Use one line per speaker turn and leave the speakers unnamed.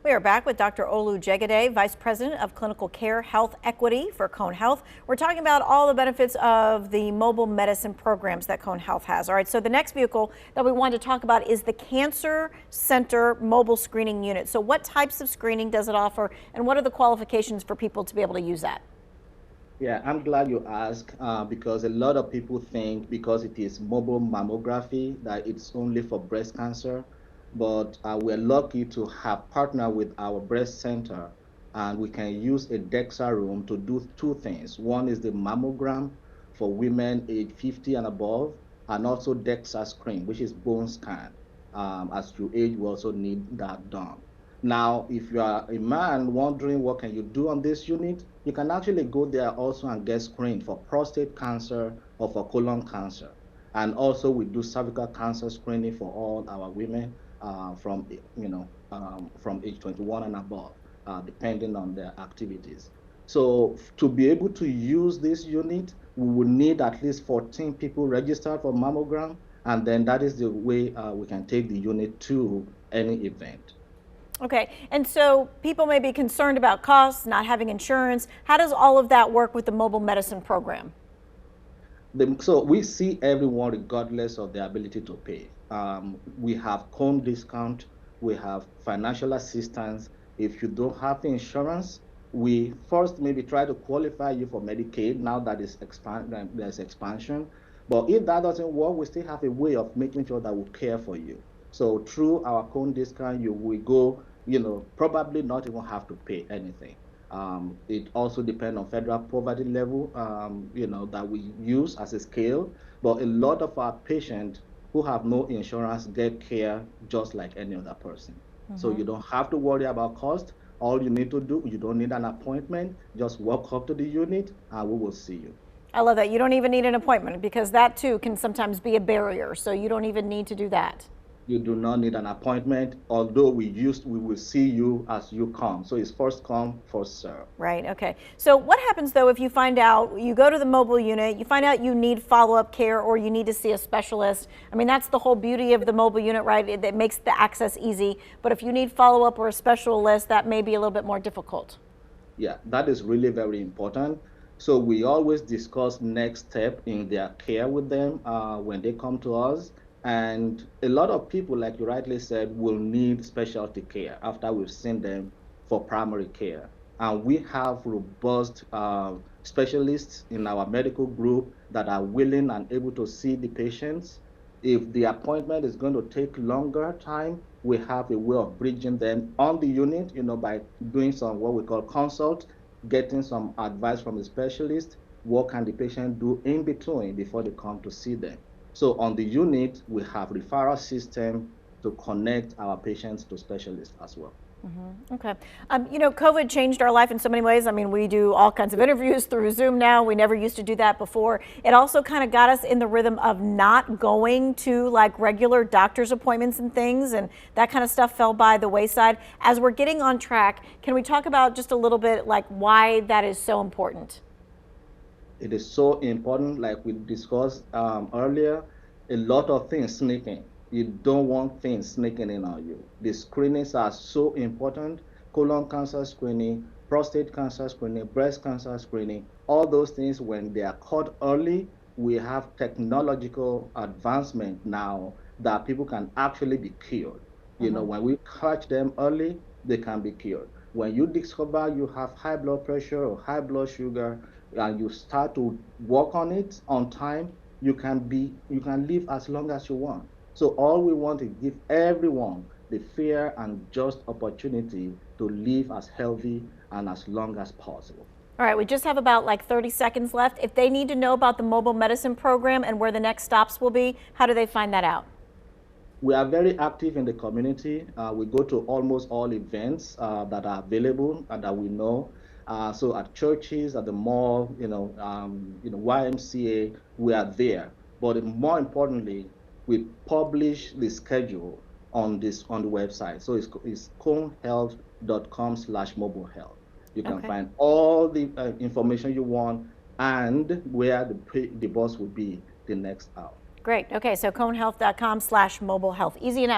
We are back with Dr. Olu Jegede, Vice President of Clinical Care Health Equity for Cone Health. We're talking about all the benefits of the mobile medicine programs that Cone Health has. All right, so the next vehicle that we wanted to talk about is the Cancer Center Mobile Screening Unit. So what types of screening does it offer, and what are the qualifications for people to be able to use that?
Yeah, I'm glad you asked because a lot of people think because it is mobile mammography that it's only for breast cancer. But we're lucky to have partnered with our breast center, and we can use a DEXA room to do two things. One is the mammogram for women age 50 and above, and also DEXA screen, which is bone scan. As you age, we also need that done. Now, if you are a man wondering what can you do on this unit, you can actually go there also and get screened for prostate cancer or for colon cancer. And also we do cervical cancer screening for all our women from age 21 and above, depending on their activities. So to be able to use this unit, we will need at least 14 people registered for mammogram, and then that is the way we can take the unit to any event.
Okay, and so people may be concerned about costs, not having insurance. How does all of that work with the mobile medicine program?
So we see everyone regardless of their ability to pay. We have cone discount, we have financial assistance. If you don't have the insurance, we first maybe try to qualify you for Medicaid now that there's expansion. But if that doesn't work, we still have a way of making sure that we care for you. So through our cone discount, you will go, probably not even have to pay anything. It also depends on federal poverty level, that we use as a scale. But a lot of our patients who have no insurance get care just like any other person. So you don't have to worry about cost. All you need to do, you don't need an appointment. Just walk up to the unit and we will see you.
I love that. You don't even need an appointment because that too can sometimes be a barrier. So you don't even need to do that.
You do not need an appointment, although we will see you as you come. So it's first come, first serve.
Right, okay. So what happens though if you find out, you go to the mobile unit, you find out you need follow-up care or you need to see a specialist? I mean, that's the whole beauty of the mobile unit, right? It makes the access easy. But if you need follow-up or a specialist, that may be a little bit more difficult.
Yeah, that is really very important. So we always discuss next step in their care with them when they come to us. And a lot of people, like you rightly said, will need specialty care after we've seen them for primary care. And we have robust specialists in our medical group that are willing and able to see the patients. If the appointment is going to take longer time, we have a way of bridging them on the unit, by doing some what we call consult, getting some advice from the specialist. What can the patient do in between before they come to see them? So on the unit, we have referral system to connect our patients to specialists as well.
Okay. COVID changed our life in so many ways. I mean, we do all kinds of interviews through Zoom now. We never used to do that before. It also kind of got us in the rhythm of not going to like regular doctor's appointments and things, and that kind of stuff fell by the wayside. As we're getting on track, can we talk about just a little bit like why that is so important?
It is so important, like we discussed earlier, a lot of things sneaking. You don't want things sneaking in on you. The screenings are so important. Colon cancer screening, prostate cancer screening, breast cancer screening, all those things, when they are caught early, we have technological advancement now that people can actually be cured. When we catch them early, they can be cured. When you discover you have high blood pressure or high blood sugar, and you start to work on it on time, you can live as long as you want. So all we want is give everyone the fair and just opportunity to live as healthy and as long as possible.
All right, we just have about like 30 seconds left. If they need to know about the mobile medicine program and where the next stops will be, how do they find that out?
We are very active in the community. We go to almost all events that are available and that we know. So at churches, at the mall, YMCA, we are there. But more importantly, we publish the schedule on the website. So it's conehealth.com/mobilehealth. You can find all the information you want and where the bus will be the next hour.
Great. Okay, so conehealth.com/mobilehealth. Easy enough.